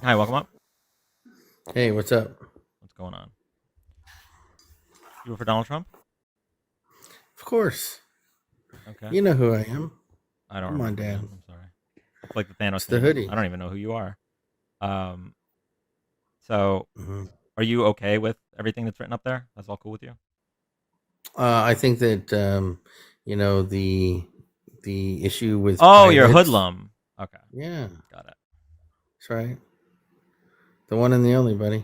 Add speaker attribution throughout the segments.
Speaker 1: Hi, welcome up.
Speaker 2: Hey, what's up?
Speaker 1: What's going on? You were for Donald Trump?
Speaker 2: Of course.
Speaker 1: Okay.
Speaker 2: You know who I am.
Speaker 1: I don't
Speaker 2: Come on,
Speaker 1: remember,
Speaker 2: Dad.
Speaker 1: man. I'm sorry. It's like the Thanos
Speaker 2: It's the
Speaker 1: meme.
Speaker 2: hoodie.
Speaker 1: I don't even know who you are. Um, so
Speaker 2: Mhm.
Speaker 1: are you okay with everything that's written up there? That's all cool with you?
Speaker 2: I think that you know the issue with
Speaker 1: Oh, you're a
Speaker 2: pilots.
Speaker 1: hoodlum. Okay,
Speaker 2: Yeah,
Speaker 1: got it.
Speaker 2: that's right. The one and the only, buddy.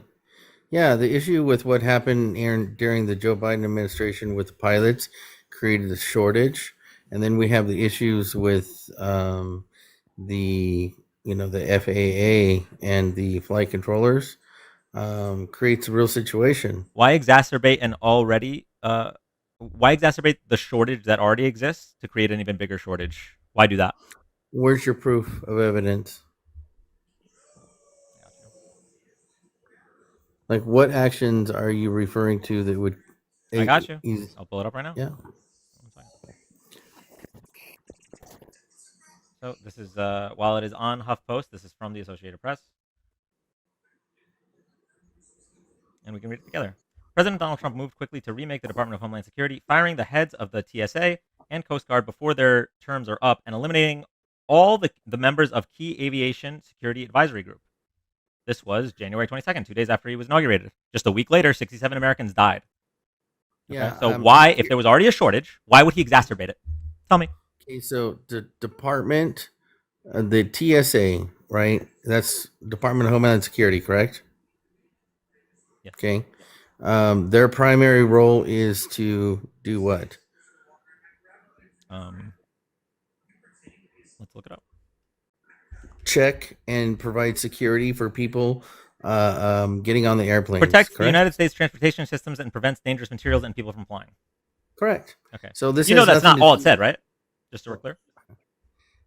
Speaker 2: Yeah, the issue with what happened during the Joe Biden administration with the pilots created a shortage, and then we have the issues with the the FAA and the flight controllers. Creates a real situation.
Speaker 1: Why exacerbate an already why exacerbate the shortage that already exists to create an even bigger shortage? Why do that?
Speaker 2: Where's your proof of evidence?
Speaker 1: I got you.
Speaker 2: Like, what actions are you referring to that would?
Speaker 1: I
Speaker 2: eh,
Speaker 1: got you.
Speaker 2: is-
Speaker 1: I'll pull it up right now.
Speaker 2: yeah.
Speaker 1: One second. So this is while it is on HuffPost, this is from the Associated Press. And we can read it together. President Donald Trump moved quickly to remake the Department of Homeland Security, firing the heads of the TSA and Coast Guard before their terms are up and eliminating all the members of Key Aviation Security Advisory Group. This was January 22nd, 2 days after he was inaugurated. Just a week later, 67 Americans died. Okay,
Speaker 2: Yeah.
Speaker 1: so why, if there was already a shortage, why would he exacerbate it? Tell me.
Speaker 2: Okay. So the department, the TSA, right? That's Department of Homeland Security, correct?
Speaker 1: Yes.
Speaker 2: Okay. Their primary role is to do what?
Speaker 1: Um, let's look it up.
Speaker 2: Check and provide security for people getting on the airplanes,
Speaker 1: Protects the
Speaker 2: correct?
Speaker 1: United States transportation systems and prevents dangerous materials and people from flying.
Speaker 2: Correct.
Speaker 1: Okay.
Speaker 2: So this
Speaker 1: You know
Speaker 2: has
Speaker 1: that's
Speaker 2: nothing
Speaker 1: not
Speaker 2: to
Speaker 1: all it
Speaker 2: do.
Speaker 1: said, right? Just so we're
Speaker 2: Well,
Speaker 1: clear.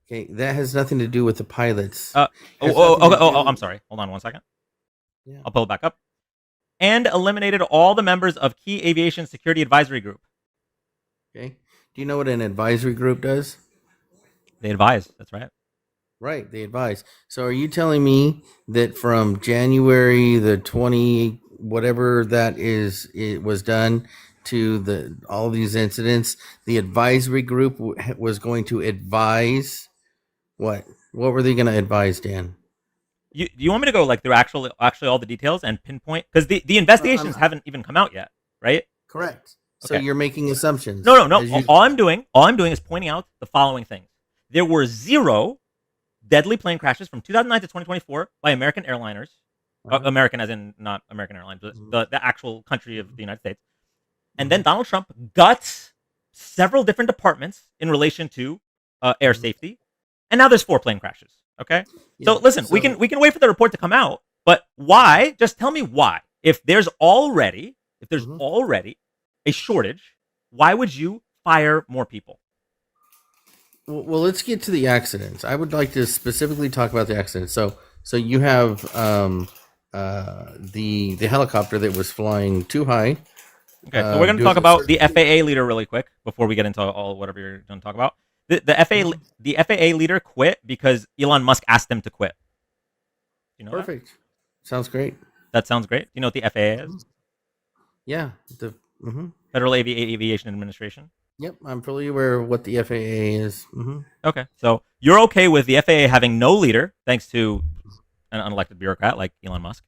Speaker 2: okay, that has nothing to do with the pilots.
Speaker 1: Uh,
Speaker 2: Has nothing to
Speaker 1: I'm
Speaker 2: do.
Speaker 1: sorry. Hold on one second.
Speaker 2: Yeah.
Speaker 1: I'll pull it back up. And eliminated all the members of Key Aviation Security Advisory Group.
Speaker 2: Okay. Do you know what an advisory group does?
Speaker 1: They advise. That's right.
Speaker 2: Right, they advise. So are you telling me that from January the 20 whatever that is it was done to the all these incidents, the advisory group was going to advise what? What were they going to advise, Dan?
Speaker 1: You want me to go like through actually all the details and pinpoint because the
Speaker 2: Well,
Speaker 1: investigations haven't even come out yet, right?
Speaker 2: correct. So
Speaker 1: Okay.
Speaker 2: you're making
Speaker 1: No,
Speaker 2: assumptions
Speaker 1: no, no.
Speaker 2: as
Speaker 1: All
Speaker 2: usual.
Speaker 1: I'm doing is pointing out the following things. There were 0 deadly plane crashes from 2009 to 2024 by American airliners.
Speaker 2: Uh-huh.
Speaker 1: American, as in not American Airlines, but
Speaker 2: Mhm.
Speaker 1: the actual country of
Speaker 2: Mhm.
Speaker 1: the United States. And then
Speaker 2: Mhm.
Speaker 1: Donald Trump guts several different departments in relation to air
Speaker 2: Mhm.
Speaker 1: safety, and now there's 4 plane crashes. Okay, so
Speaker 2: Yeah.
Speaker 1: listen,
Speaker 2: So
Speaker 1: we can wait for the report to come out, but why? Just tell me why. If there's
Speaker 2: mhm.
Speaker 1: already a shortage, why would you fire more people?
Speaker 2: Well, let's get to the accidents. I would like to specifically talk about the accidents. So you have the helicopter that was flying too high,
Speaker 1: Okay, so we're going to talk
Speaker 2: doing a
Speaker 1: about the
Speaker 2: certain.
Speaker 1: FAA leader really quick before we get into all whatever you're going to talk about.
Speaker 2: Mhm.
Speaker 1: The FAA leader quit because Elon Musk asked him to quit. Do you know that?
Speaker 2: Perfect. Sounds great.
Speaker 1: That sounds great. Do you know what the FAA is?
Speaker 2: Mhm. Yeah. Mhm.
Speaker 1: Federal Aviation Administration.
Speaker 2: Yep. I'm fully aware of what the FAA is.
Speaker 1: Okay, so you're okay with the FAA having no leader, thanks to an unelected bureaucrat like Elon Musk,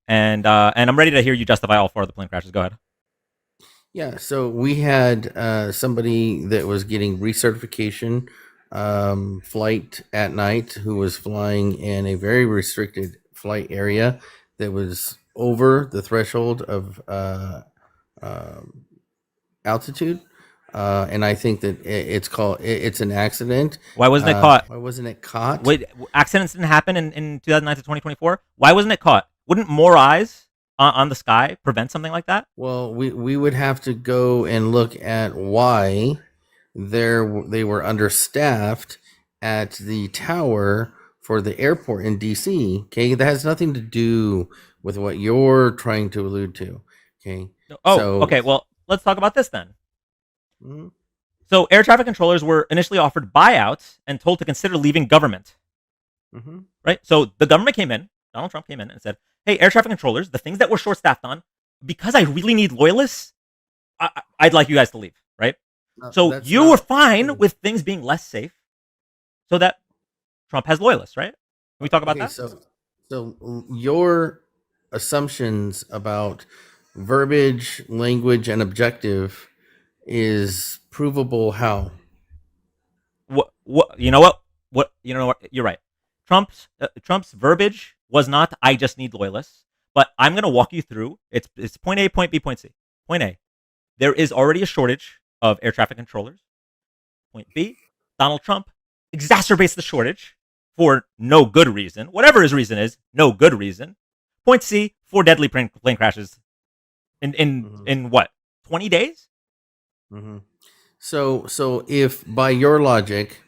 Speaker 1: and I'm ready to hear you justify all 4 of the plane crashes. Go ahead.
Speaker 2: Yeah. So we had somebody that was getting recertification flight at night who was flying in a very restricted flight area that was over the threshold of um, altitude. And I think that it's an accident.
Speaker 1: Why wasn't it caught?
Speaker 2: Why wasn't it caught?
Speaker 1: Wait, accidents didn't happen in 2009 to 2024. Why wasn't it caught? Wouldn't more eyes on the sky prevent something like that?
Speaker 2: Well, we would have to go and look at why they were understaffed at the tower for the airport in DC. Okay, that has nothing to do with what you're trying to allude to. Okay,
Speaker 1: Oh,
Speaker 2: so
Speaker 1: okay. Well, let's talk about this then.
Speaker 2: mhm,
Speaker 1: So, air traffic controllers were initially offered buyouts and told to consider leaving government.
Speaker 2: mhm,
Speaker 1: Right. So the government came in. Donald Trump came in and said, "Hey, air traffic controllers, the things that we're short-staffed on, because I really need loyalists, I'd like you guys to leave." Right? So
Speaker 2: That's
Speaker 1: you were
Speaker 2: not
Speaker 1: fine with things being less safe, so that Trump has loyalists, right? Can we talk about
Speaker 2: okay.
Speaker 1: that?
Speaker 2: So your assumptions about verbiage, language, and objective is provable how?
Speaker 1: What? You know what? What? You know what? You're right. Trump's verbiage was not "I just need loyalists," but I'm going to walk you through. It's point A, point B, point C. Point A, there is already a shortage of air traffic controllers. Point B, Donald Trump exacerbates the shortage for no good reason. Whatever his reason is, no good reason. Point C, 4 deadly plane crashes in what, 20 days?
Speaker 2: Mm-hmm. So if by your logic,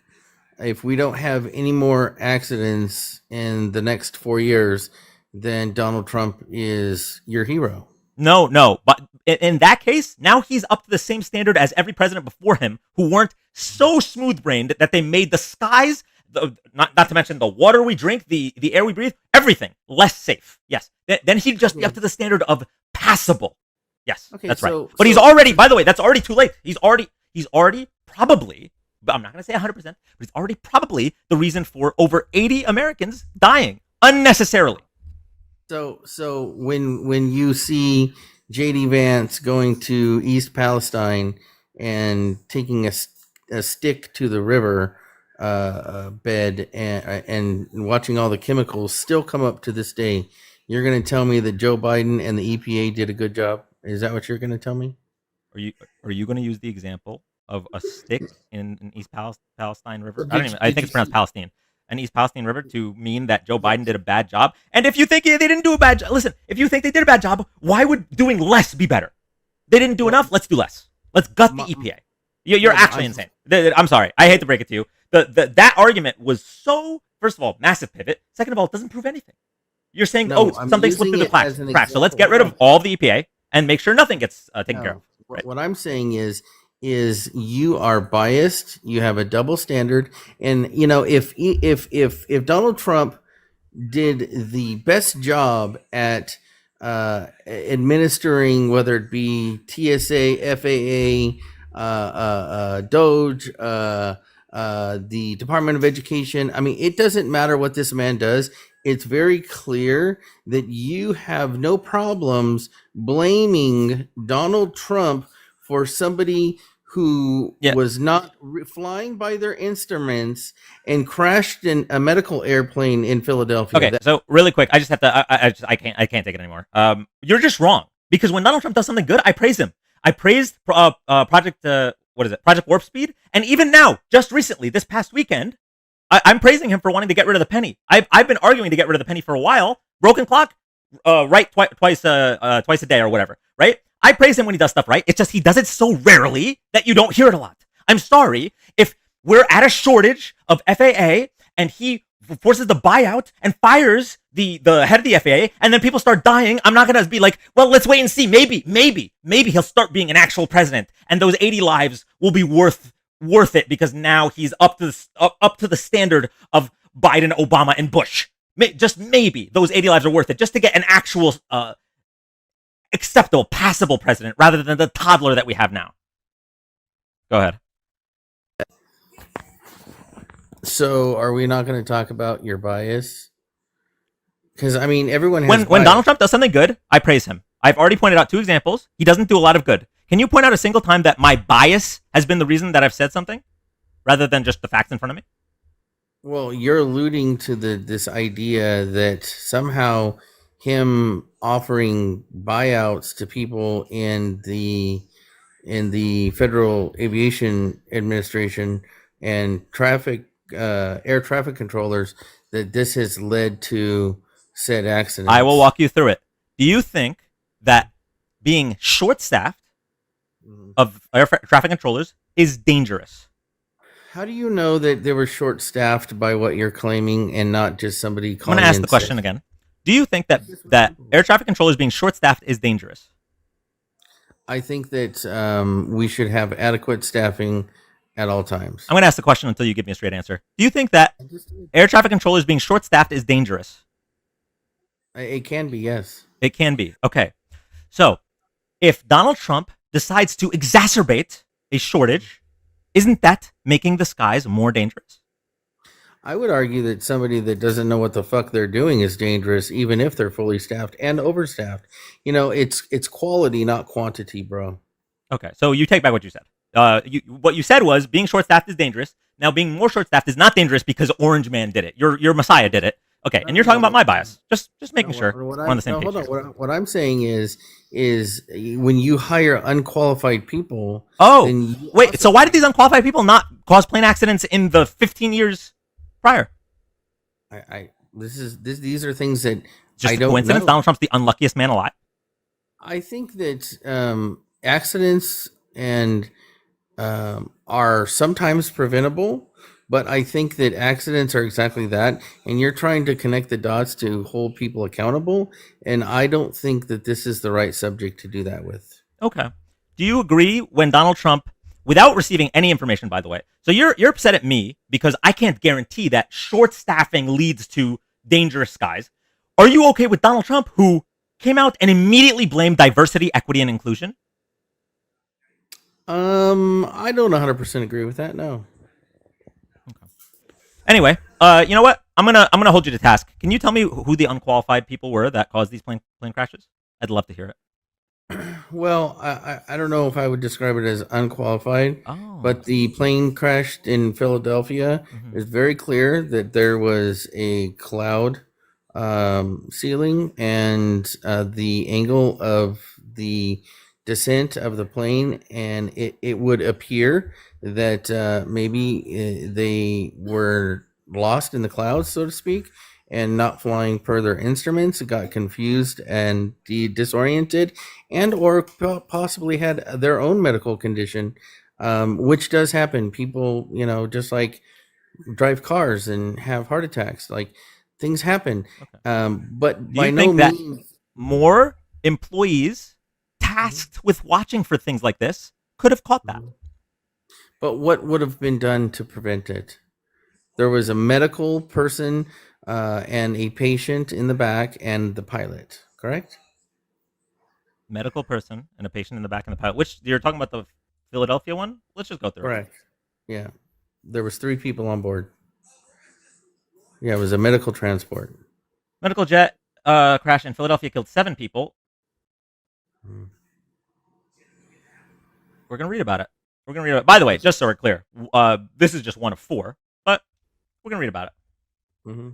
Speaker 2: if we don't have any more accidents in the next 4 years, then Donald Trump is your hero.
Speaker 1: No. But in that case, now he's up to the same standard as every president before him who weren't so smooth brained that they made the skies, not to mention the water we drink, the air we breathe, everything less safe. Yes. Then he'd just be up to the standard of passable. Yes,
Speaker 2: Okay,
Speaker 1: that's right.
Speaker 2: so-
Speaker 1: But he's
Speaker 2: so-
Speaker 1: already, by the way, that's already too late. He's already probably, but I'm not going to say 100%, but he's already probably the reason for over 80 Americans dying unnecessarily.
Speaker 2: So when you see JD Vance going to East Palestine and taking a stick to the river bed and watching all the chemicals still come up to this day, you're going to tell me that Joe Biden and the EPA did a good job? Is that what you're going to tell me?
Speaker 1: Are you going to use the example of a stick in East Palestine River?
Speaker 2: Did
Speaker 1: I don't
Speaker 2: you-
Speaker 1: even. I
Speaker 2: did
Speaker 1: think
Speaker 2: you
Speaker 1: it's pronounced
Speaker 2: see-
Speaker 1: Palestine. An East Palestine River to mean that Joe Biden did a bad job. And if you think they didn't do a bad job, listen. If you think they did a bad job, why would doing less be better? They didn't do
Speaker 2: Well,
Speaker 1: enough. Let's do less. Let's gut the
Speaker 2: my-
Speaker 1: EPA. You're
Speaker 2: but
Speaker 1: actually insane. I'm sorry. I hate to break it to you. That argument was so, first of all, massive pivot. Second of all, it doesn't prove anything. You're saying,
Speaker 2: No, I'm
Speaker 1: something slipped through
Speaker 2: using
Speaker 1: the
Speaker 2: it as an
Speaker 1: cracks. So let's
Speaker 2: example.
Speaker 1: get rid of all the EPA and make sure nothing gets taken care
Speaker 2: No.
Speaker 1: of. Right.
Speaker 2: What I'm saying is you are biased. You have a double standard, and you know if Donald Trump did the best job at administering, whether it be TSA, FAA, Doge, the Department of Education. I mean, it doesn't matter what this man does. It's very clear that you have no problems blaming Donald Trump for somebody who
Speaker 1: Yeah.
Speaker 2: was not flying by their instruments and crashed in a medical airplane in Philadelphia.
Speaker 1: Okay, so really quick, I just have to. I can't take it anymore. You're just wrong because when Donald Trump does something good, I praise him. I praised Project what is it? Project Warp Speed, and even now, just recently, this past weekend, I'm praising him for wanting to get rid of the penny. I've been arguing to get rid of the penny for a while. Broken clock, right twice a day or whatever. Right? I praise him when he does stuff right. It's just he does it so rarely that you don't hear it a lot. I'm sorry if we're at a shortage of FAA and he forces the buyout and fires the head of the FAA and then people start dying. I'm not gonna be like, well, let's wait and see. Maybe he'll start being an actual president and those 80 lives will be worth it because now he's up to the standard of Biden, Obama, and Bush. Just maybe those 80 lives are worth it just to get an actual acceptable, passable president rather than the toddler that we have now. Go ahead.
Speaker 2: So, are we not going to talk about your bias? Because I mean, everyone has
Speaker 1: When
Speaker 2: bias.
Speaker 1: Donald Trump does something good, I praise him. I've already pointed out 2 examples. He doesn't do a lot of good. Can you point out a single time that my bias has been the reason that I've said something, rather than just the facts in front of me?
Speaker 2: Well, you're alluding to this idea that somehow him offering buyouts to people in the Federal Aviation Administration and air traffic controllers, that this has led to said accidents.
Speaker 1: I will walk you through it. Do you think that being short-staffed
Speaker 2: Mhm.
Speaker 1: of traffic controllers is dangerous?
Speaker 2: How do you know that they were short staffed by what you're claiming and not just somebody
Speaker 1: I'm
Speaker 2: calling?
Speaker 1: going to ask
Speaker 2: in
Speaker 1: the question
Speaker 2: sick?
Speaker 1: again. Do you think that air traffic controllers being short-staffed is dangerous?
Speaker 2: I think that we should have adequate staffing at all times.
Speaker 1: I'm going to ask the question until you give me a straight answer. Do you think that air traffic controllers being short-staffed is dangerous?
Speaker 2: It can be, yes.
Speaker 1: It can be. Okay. So if Donald Trump decides to exacerbate a shortage, isn't that making the skies more dangerous?
Speaker 2: I would argue that somebody that doesn't know what the fuck they're doing is dangerous, even if they're fully staffed and overstaffed. It's quality, not quantity, bro.
Speaker 1: Okay, so you take back what you said. What you said was being short-staffed is dangerous. Now, being more short-staffed is not dangerous because Orange Man did it. Your Messiah did it. Okay, and you're talking about my bias. Just making sure we're on the same page.
Speaker 2: Hold on. What I'm saying is when you hire unqualified people.
Speaker 1: Oh, wait. So why did these unqualified people not cause plane accidents in the 15 years prior?
Speaker 2: These are things that
Speaker 1: Just
Speaker 2: I
Speaker 1: a
Speaker 2: don't
Speaker 1: coincidence.
Speaker 2: know.
Speaker 1: Donald Trump's the unluckiest man alive.
Speaker 2: I think that accidents and are sometimes preventable, but I think that accidents are exactly that. And you're trying to connect the dots to hold people accountable. And I don't think that this is the right subject to do that with.
Speaker 1: Okay. Do you agree when Donald Trump, without receiving any information, by the way, so you're upset at me because I can't guarantee that short staffing leads to dangerous skies. Are you okay with Donald Trump, who came out and immediately blamed diversity, equity, and inclusion?
Speaker 2: I don't 100% agree with that. No.
Speaker 1: Anyway, you know what? I'm gonna hold you to task. Can you tell me who the unqualified people were that caused these plane crashes? I'd love to hear it.
Speaker 2: Well, I don't know if I would describe it as unqualified,
Speaker 1: Oh,
Speaker 2: but the plane crashed in Philadelphia.
Speaker 1: Mhm.
Speaker 2: It's very clear that there was a cloud ceiling, and the angle of the descent of the plane, and it would appear that maybe they were lost in the clouds, so to speak, and not flying per their instruments, got confused and disoriented, and or possibly had their own medical condition, which does happen. People, just like drive cars and have heart attacks, like things happen.
Speaker 1: Okay.
Speaker 2: But
Speaker 1: Do
Speaker 2: by
Speaker 1: you
Speaker 2: no
Speaker 1: think that
Speaker 2: means.
Speaker 1: more employees tasked with watching for things like this could have caught that?
Speaker 2: But what would have been done to prevent it? There was a medical person and a patient in the back and the pilot, correct?
Speaker 1: Medical person and a patient in the back and the pilot. Which you're talking about the Philadelphia one? Let's just go through it.
Speaker 2: Correct. Yeah. There was 3 people on board. Yeah, it was a medical transport.
Speaker 1: Medical jet crash in Philadelphia killed 7 people. We're gonna read about it. We're gonna read about it. By the way, just so we're clear, this is just one of 4, but we're gonna read about it.
Speaker 2: Mm-hmm.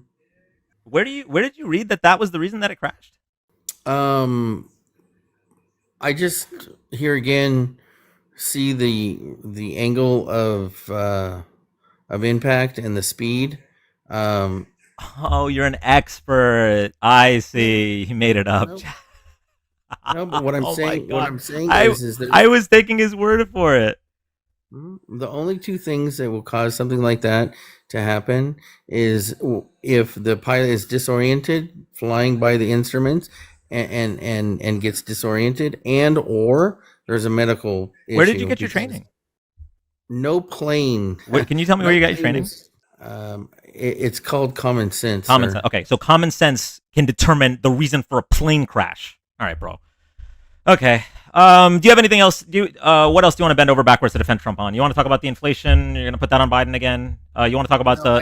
Speaker 1: Where did you read that was the reason that it crashed?
Speaker 2: I just here again see the angle of impact and the speed.
Speaker 1: Oh, you're an expert. I see. He made it up.
Speaker 2: No, no, but what I'm
Speaker 1: Oh my
Speaker 2: saying,
Speaker 1: God.
Speaker 2: is that
Speaker 1: I was taking his word for it.
Speaker 2: the only 2 things that will cause something like that to happen is if the pilot is disoriented, flying by the instruments, and gets disoriented, and or there's a medical issue.
Speaker 1: Where did you get your training?
Speaker 2: No plane.
Speaker 1: Can you tell me where you got your training?
Speaker 2: It's called common sense.
Speaker 1: Common
Speaker 2: sir.
Speaker 1: sense. Okay, so common sense can determine the reason for a plane crash. All right, bro. Okay. Do you have anything else? What else do you want to bend over backwards to defend Trump on? You want to talk about the inflation? You're going to put that on Biden again? You want to talk about
Speaker 2: No,